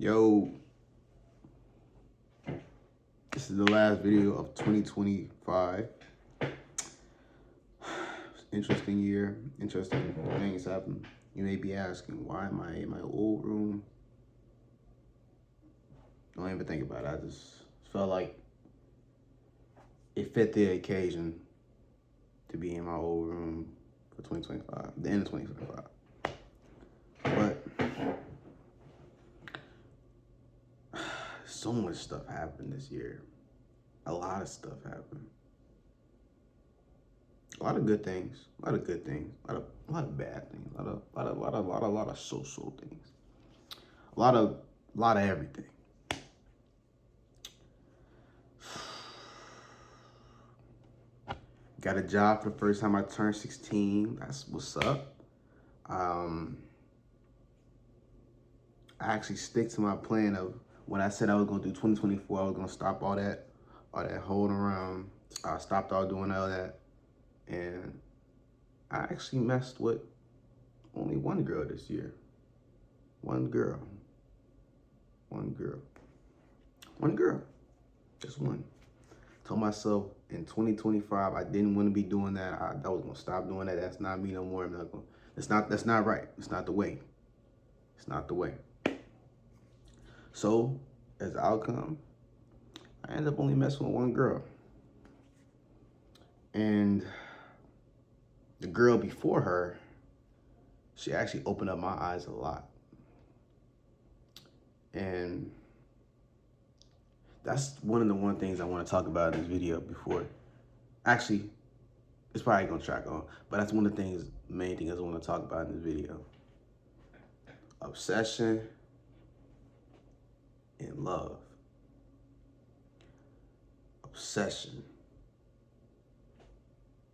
Yo, this is the last video of 2025. Interesting year, interesting things happen. You may be asking, why am I in my old room? Don't even think about it. I just felt like it fit the occasion to be in my old room for 2025, the end of 2025. But so much stuff happened this year. A lot of stuff happened. A lot of good things, a lot of good things, a lot of bad things, a lot of so things, a lot of everything. Got a job for the first time I turned 16. That's what's up. I actually stick to my plan of when I said I was gonna do 2024. I was gonna stop all that holding around. I stopped all doing all that. And I actually messed with only one girl this year. One girl. Just one. Told myself in 2025 I didn't want to be doing that. I was gonna stop doing that. That's not me no more. That's not right. It's not the way. It's not the way. So as the outcome, I ended up only messing with one girl. And the girl before her, she actually opened up my eyes a lot. And that's one of the things I want to talk about in this video before. Actually, it's probably gonna track on, but that's one of the main things I want to talk about in this video. Obsession and love. Obsession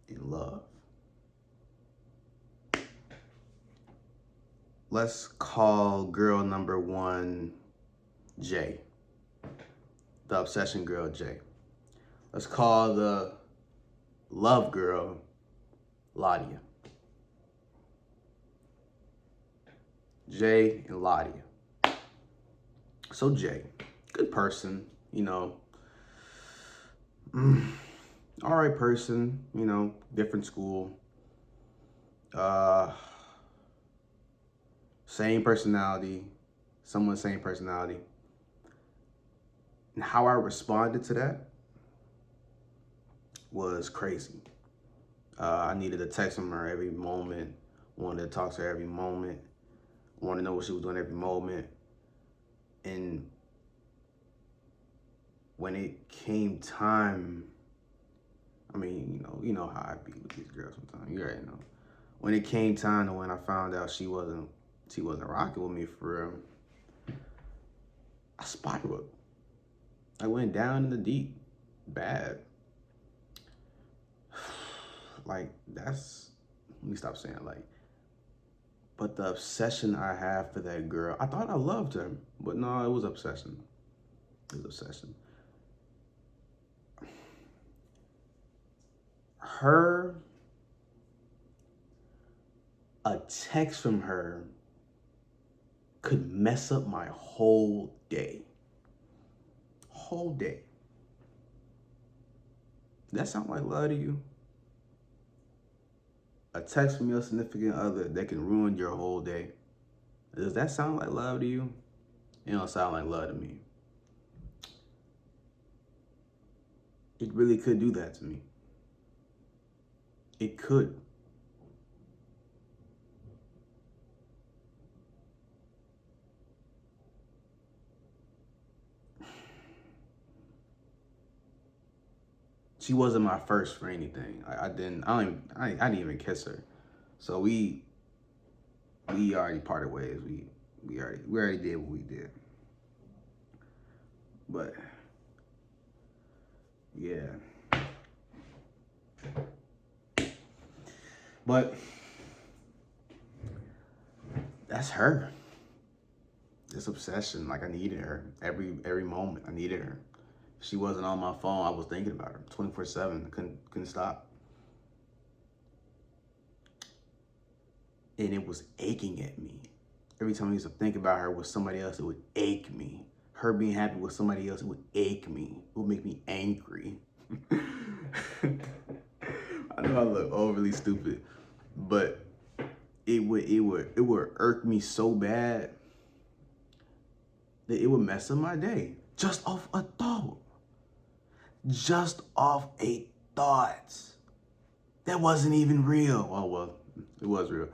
and love. Let's call girl number one J. The obsession girl J. Let's call the love girl Ladia. J and Ladia. So J, good person, all right person, different school, same personality, somewhat same personality. And how I responded to that was crazy. I needed a text from her every moment, wanted to talk to her every moment, wanted to know what she was doing every moment. And when it came time, you know how I be with these girls sometimes. You already know. When it came time to when I found out she wasn't rocking with me for real, I spiraled. I went down in the deep, bad. Let me stop saying but the obsession I have for that girl, I thought I loved her, but no, it was obsession. It was obsession. A text from her could mess up my whole day. Whole day. Does that sound like love to you? A text from your significant other that can ruin your whole day. Does that sound like love to you? It don't sound like love to me. It really could do that to me. It could. She wasn't my first for anything. I didn't even kiss her. So we already parted ways. We already did what we did. But yeah. But that's her. This obsession, I needed her every moment. I needed her. If she wasn't on my phone, I was thinking about her 24/7. Couldn't stop. And it was aching at me. Every time I used to think about her with somebody else, it would ache me. Her being happy with somebody else, it would ache me. It would make me angry. I know I look overly stupid, but it would irk me so bad that it would mess up my day. Just off a thought. Just off a thought. That wasn't even real. Oh well, it was real.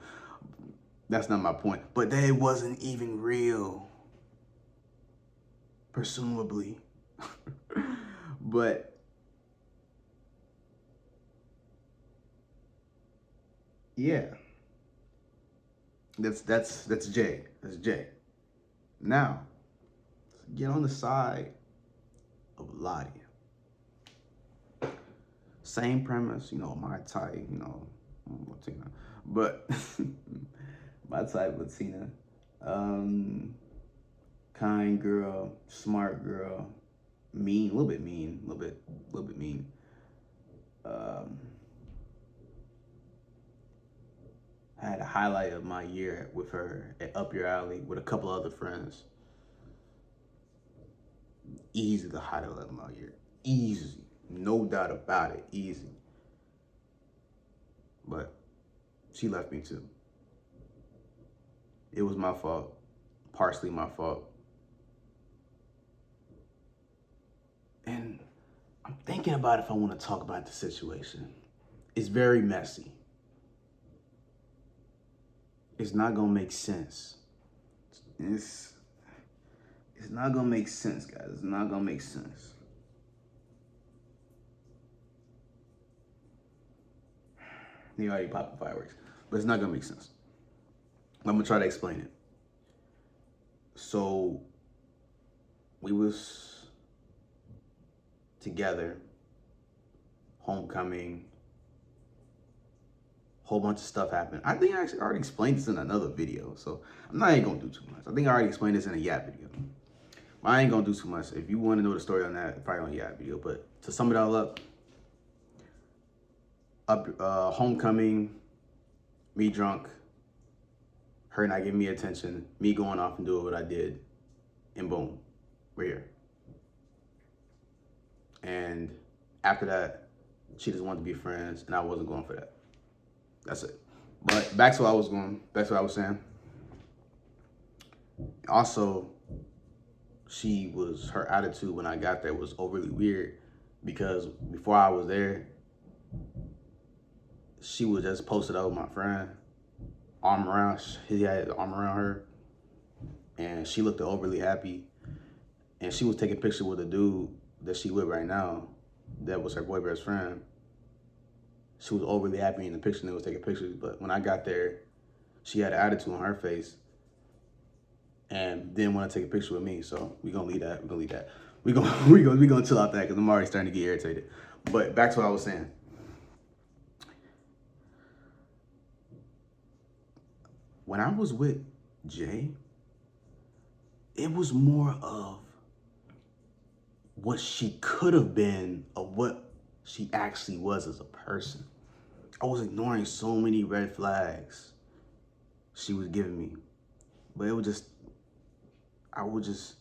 That's not my point. But that it wasn't even real. Presumably. But yeah. That's Jay. That's Jay. Now, get on the side of Lottie. Same premise, my type, Latina. But my type, Latina. Kind girl, smart girl, mean, a little bit mean, a little bit mean. I had a highlight of my year with her at Up Your Alley with a couple other friends. Easy the highlight of my year. Easy. No doubt about it. Easy. But she left me too. It was my fault. Partially my fault. And I'm thinking about if I want to talk about the situation. It's very messy. It's not gonna make sense. It's not gonna make sense, guys. It's not gonna make sense. They already popping fireworks, but it's not gonna make sense. I'm gonna try to explain it. So we was together, homecoming, whole bunch of stuff happened. I think I actually already explained this in another video, so I'm not even gonna do too much. I think I already explained this in a Yap video. I ain't gonna do too much. If you want to know the story on that, probably on Yap video. But to sum it all up, homecoming, me drunk, her not giving me attention, me going off and doing what I did, and boom, we're here. And after that, she just wanted to be friends, and I wasn't going for that. That's it. But back to what I was going, back to what I was saying. Also, her attitude when I got there was overly weird because before I was there, she was just posted up with my friend, arm around, he had his arm around her, and she looked overly happy, and she was taking pictures with a dude that she with right now, that was her boyfriend's friend. She was overly happy in the picture and they was taking pictures, but when I got there, she had an attitude on her face and didn't want to take a picture with me. So we gonna leave that. We gonna chill out that because I'm already starting to get irritated. But back to what I was saying. When I was with Jay, it was more of what she could have been of what she actually was as a person. I was ignoring so many red flags she was giving me. But it was just, I was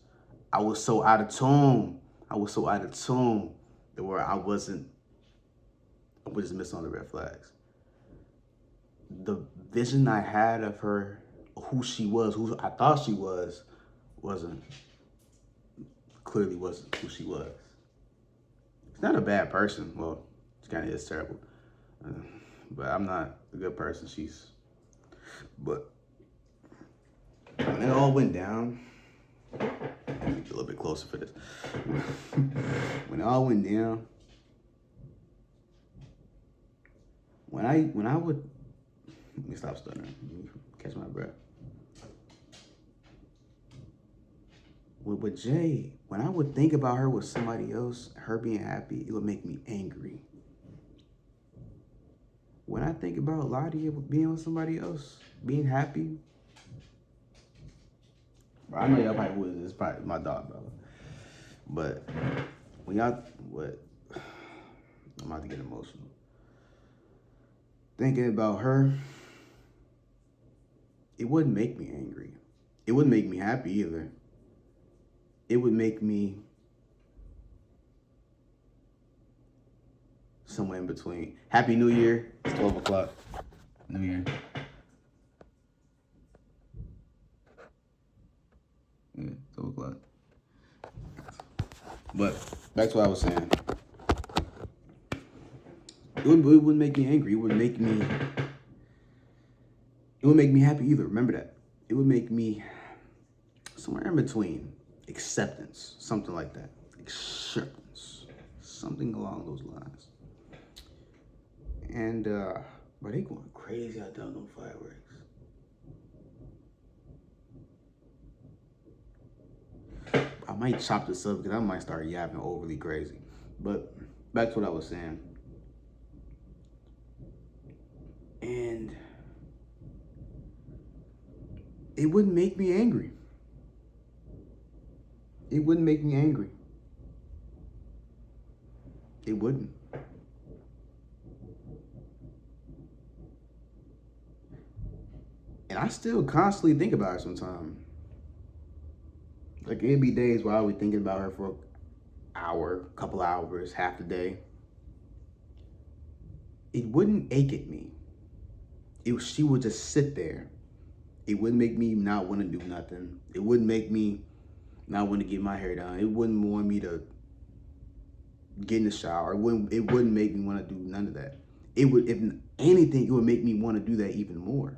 so out of tune. I was so out of tune that where I was just missing all the red flags. The vision I had of her, who she was, who I thought she was, clearly wasn't who she was. She's not a bad person. Well, she kind of is terrible. But I'm not a good person. But when it all went down, get a little bit closer for this. When it all went down, when I would, let me stop stuttering, let me catch my breath. With Jay, when I would think about her with somebody else, her being happy, it would make me angry. When I think about Lottie being with somebody else, being happy, bro, I know y'all probably would. It's probably my dog, brother. But when y'all, I'm about to get emotional. Thinking about her, it wouldn't make me angry. It wouldn't make me happy either. It would make me somewhere in between. Happy New Year. It's 12 o'clock. New Year. Yeah, 12 o'clock. But back to what I was saying. It wouldn't make me angry. It wouldn't make me happy either. Remember that. It would make me somewhere in between. Acceptance. Something like that. Acceptance. Something along those lines. And but they going crazy out there on them fireworks. I might chop this up because I might start yapping overly crazy. But back to what I was saying. And it wouldn't make me angry. It wouldn't make me angry. It wouldn't. And I still constantly think about her sometimes. Like, it'd be days where I would be thinking about her for an hour, couple hours, half the day. It wouldn't ache at me. She would just sit there. It wouldn't make me not want to do nothing. It wouldn't make me not want to get my hair done. It wouldn't want me to get in the shower. It wouldn't make me want to do none of that. It would, if anything, it would make me want to do that even more.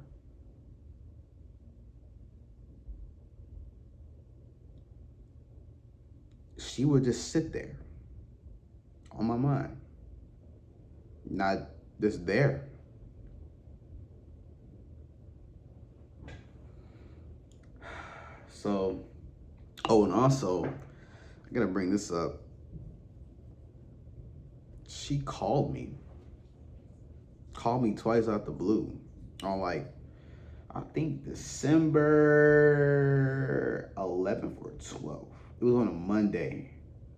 She would just sit there on my mind. Not just there. So, oh, and also, I gotta bring this up. She called me twice out the blue on, like, I think December 11th or 12th. It was on a Monday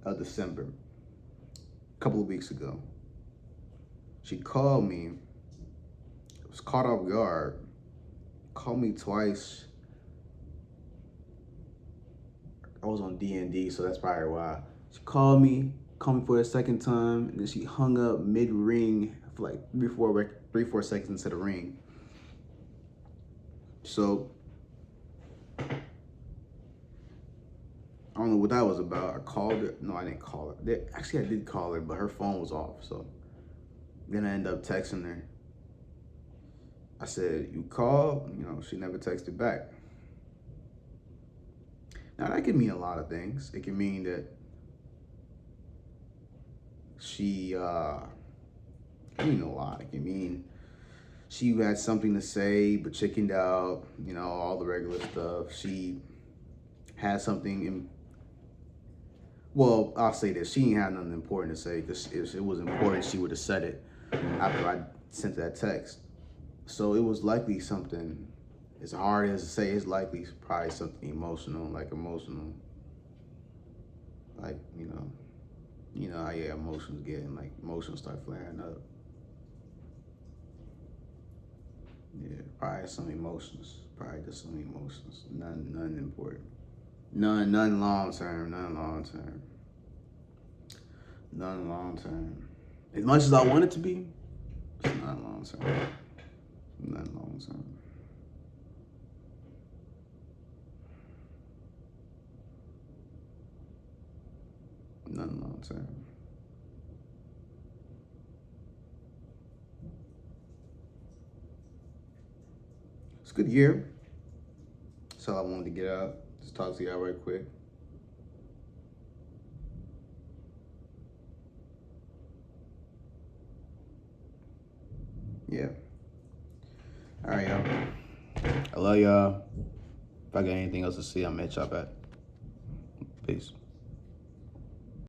of December, a couple of weeks ago. She called me, was caught off guard, called me twice. I was on D&D, so that's probably why. She called me for a second time, and then she hung up mid-ring for like 3-4 seconds into the ring. So, I don't know what that was about. I called her. No, I didn't call her. Actually, I did call her, but her phone was off. So, then I ended up texting her. I said, you called? You know, she never texted back. Now, that could mean a lot of things. It can mean that she, it can mean a lot. It can mean she had something to say but chickened out, you know, all the regular stuff. She had something, well, I'll say this. She ain't had nothing important to say, because if it was important, she would have said it after I sent that text. So it was likely something, as hard as to say, it's likely probably something emotional, like, you know how your emotions get, and like emotions start flaring up. Yeah, probably some emotions. Probably just some emotions. None important. None long term. None long term. As much as I want it to be, it's not long term. None long term. None long term. It's a good year. That's all I wanted to get out. Just talk to y'all right quick. Yeah. All right, y'all. I love y'all. If I got anything else to say, I'll match y'all back. Peace.